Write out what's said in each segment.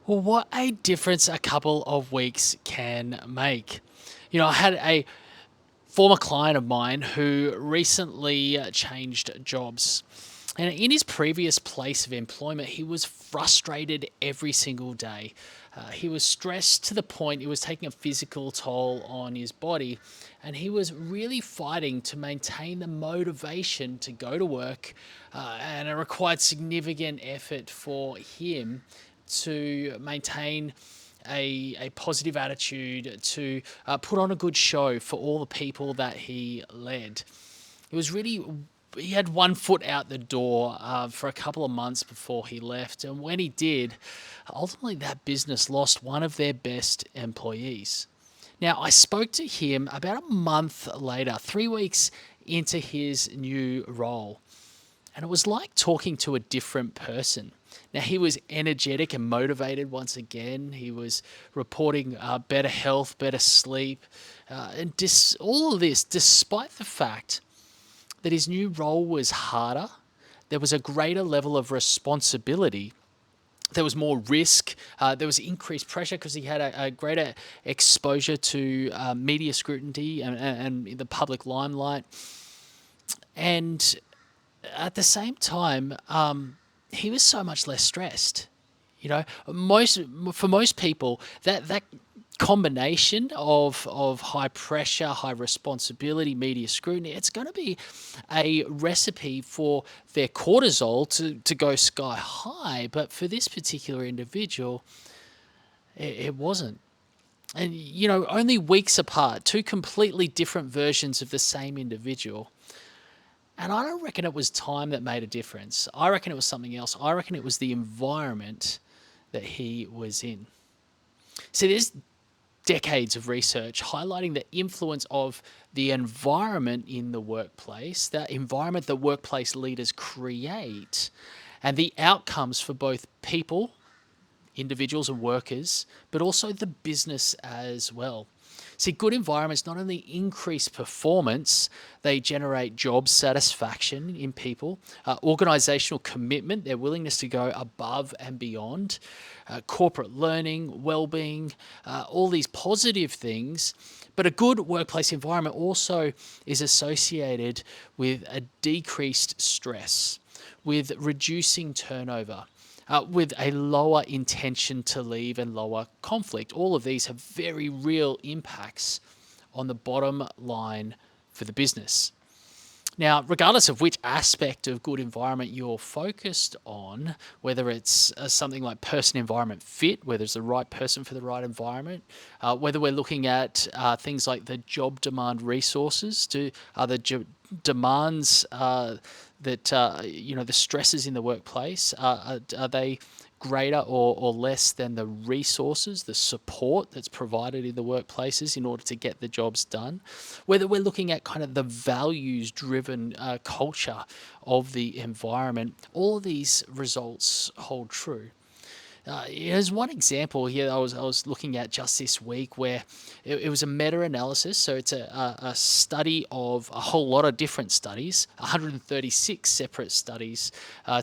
Well, what a difference a couple of weeks can make. I had a former client of mine who recently changed jobs. And in his previous place of employment, he was frustrated every single day. He was stressed to the point it was taking a physical toll on his body. And he was really fighting to maintain the motivation to go to work. And it required significant effort for him to maintain a positive attitude, to put on a good show for all the people that he led. It was really, he had one foot out the door for a couple of months before he left. And when he did, ultimately that business lost one of their best employees. Now, I spoke to him about a month later, 3 weeks into his new role. And it was like talking to a different person. Now, he was energetic and motivated once again. He was reporting better health, better sleep, and all of this despite the fact that his new role was harder. There was a greater level of responsibility. There was more risk. There was increased pressure because he had a greater exposure to media scrutiny and the public limelight. And at the same time, he was so much less stressed. Most for most people, that combination of high pressure, high responsibility, media scrutiny, it's going to be a recipe for their cortisol to go sky high. But for this particular individual, it wasn't. And only weeks apart, two completely different versions of the same individual. And I don't reckon it was time that made a difference. I reckon it was something else. I reckon it was the environment that he was in. See, there's decades of research highlighting the influence of the environment in the workplace, that environment that workplace leaders create, and the outcomes for both people, individuals and workers, but also the business as well. See, good environments not only increase performance, they generate job satisfaction in people, organizational commitment, their willingness to go above and beyond, corporate learning, well-being, all these positive things. But a good workplace environment also is associated with a decreased stress, with reducing turnover, with a lower intention to leave and lower conflict. All of these have very real impacts on the bottom line for the business. Now, regardless of which aspect of good environment you're focused on, whether it's something like person environment fit, whether it's the right person for the right environment, whether we're looking at things like the job demand resources, the demands that the stresses in the workplace, are they greater or less than the resources, the support that's provided in the workplaces in order to get the jobs done? Whether we're looking at kind of the values driven culture of the environment, all of these results hold true. There's one example here I was looking at just this week where it was a meta-analysis. So it's a study of a whole lot of different studies, 136 separate studies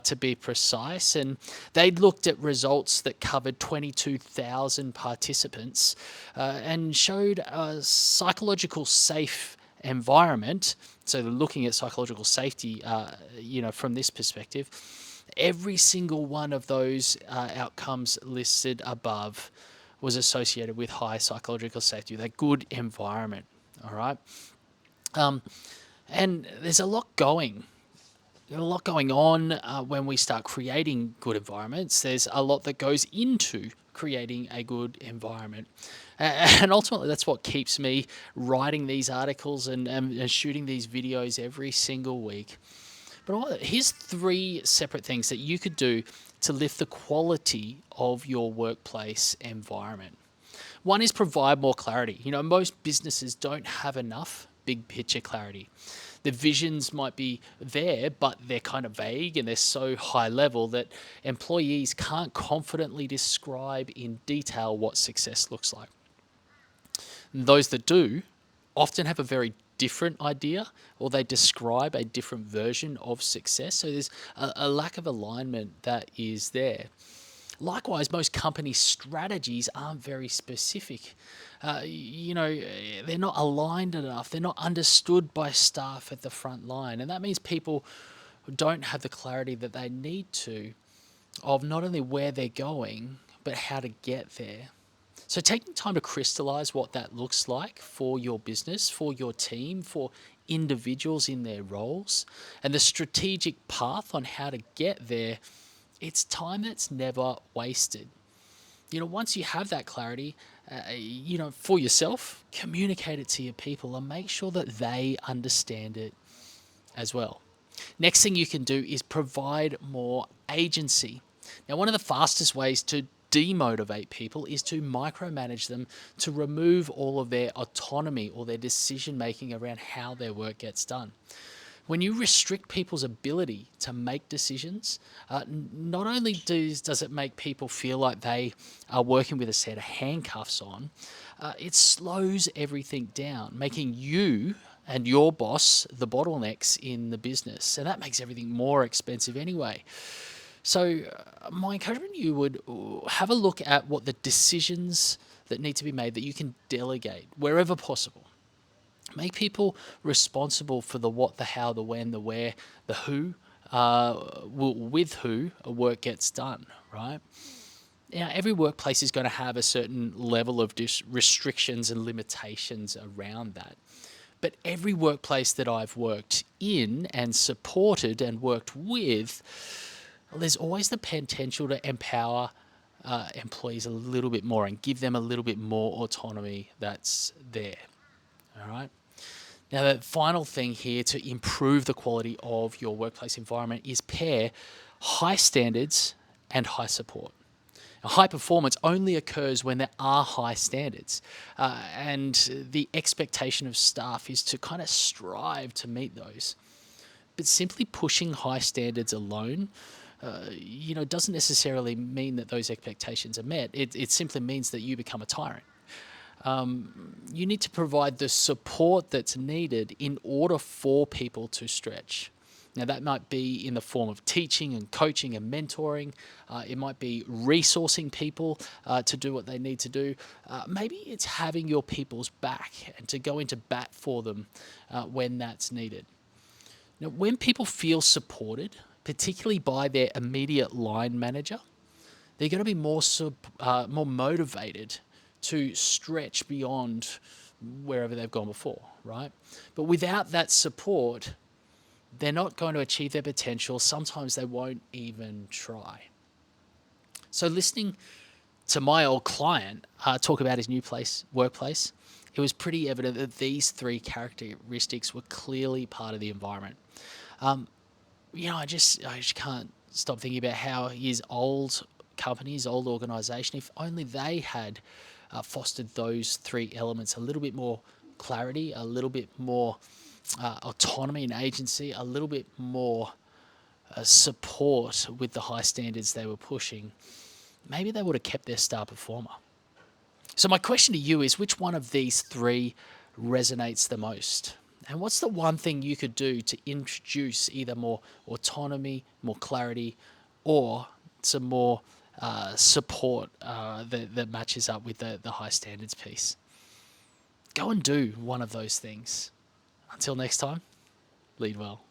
to be precise. And they looked at results that covered 22,000 participants and showed a psychological safe environment. So they're looking at psychological safety, from this perspective. Every single one of those outcomes listed above was associated with high psychological safety, with a good environment. All right. And there's a lot going on when we start creating good environments. There's a lot that goes into creating a good environment. And ultimately, that's what keeps me writing these articles and shooting these videos every single week. But here's three separate things that you could do to lift the quality of your workplace environment. One is provide more clarity. Most businesses don't have enough big picture clarity. The visions might be there, but they're kind of vague and they're so high level that employees can't confidently describe in detail what success looks like. And those that do often have a very different idea, or they describe a different version of success. So there's a lack of alignment that is there. Likewise, most company strategies aren't very specific. They're not aligned enough. They're not understood by staff at the front line. And that means people don't have the clarity that they need to of not only where they're going, but how to get there. So, taking time to crystallize what that looks like for your business, for your team, for individuals in their roles, and the strategic path on how to get there, it's time that's never wasted. Once you have that clarity, for yourself, communicate it to your people and make sure that they understand it as well. Next thing you can do is provide more agency. Now, one of the fastest ways to demotivate people is to micromanage them, to remove all of their autonomy or their decision making around how their work gets done. When you restrict people's ability to make decisions, not only does it make people feel like they are working with a set of handcuffs on, it slows everything down, making you and your boss the bottlenecks in the business. And that makes everything more expensive anyway. So, my encouragement to you would have a look at what the decisions that need to be made that you can delegate wherever possible. Make people responsible for the what, the how, the when, the where, the who, with who a work gets done, right? Now, every workplace is going to have a certain level of restrictions and limitations around that. But every workplace that I've worked in and supported and worked with, well, there's always the potential to empower employees a little bit more and give them a little bit more autonomy that's there. All right. Now, the final thing here to improve the quality of your workplace environment is pair high standards and high support. Now, high performance only occurs when there are high standards, and the expectation of staff is to kind of strive to meet those. But simply pushing high standards alone, doesn't necessarily mean that those expectations are met. It simply means that you become a tyrant. You need to provide the support that's needed in order for people to stretch. Now, that might be in the form of teaching and coaching and mentoring. It might be resourcing people to do what they need to do. Maybe it's having your people's back and to go into bat for them when that's needed. Now, when people feel supported, particularly by their immediate line manager, they're going to be more motivated to stretch beyond wherever they've gone before, right? But without that support, they're not going to achieve their potential. Sometimes they won't even try. So listening to my old client talk about his new workplace, it was pretty evident that these three characteristics were clearly part of the environment. I just can't stop thinking about how his old company, his old organisation, if only they had fostered those three elements, a little bit more clarity, a little bit more autonomy and agency, a little bit more support with the high standards they were pushing, maybe they would have kept their star performer. So my question to you is, which one of these three resonates the most? And what's the one thing you could do to introduce either more autonomy, more clarity, or some more support that matches up with the high standards piece? Go and do one of those things. Until next time, lead well.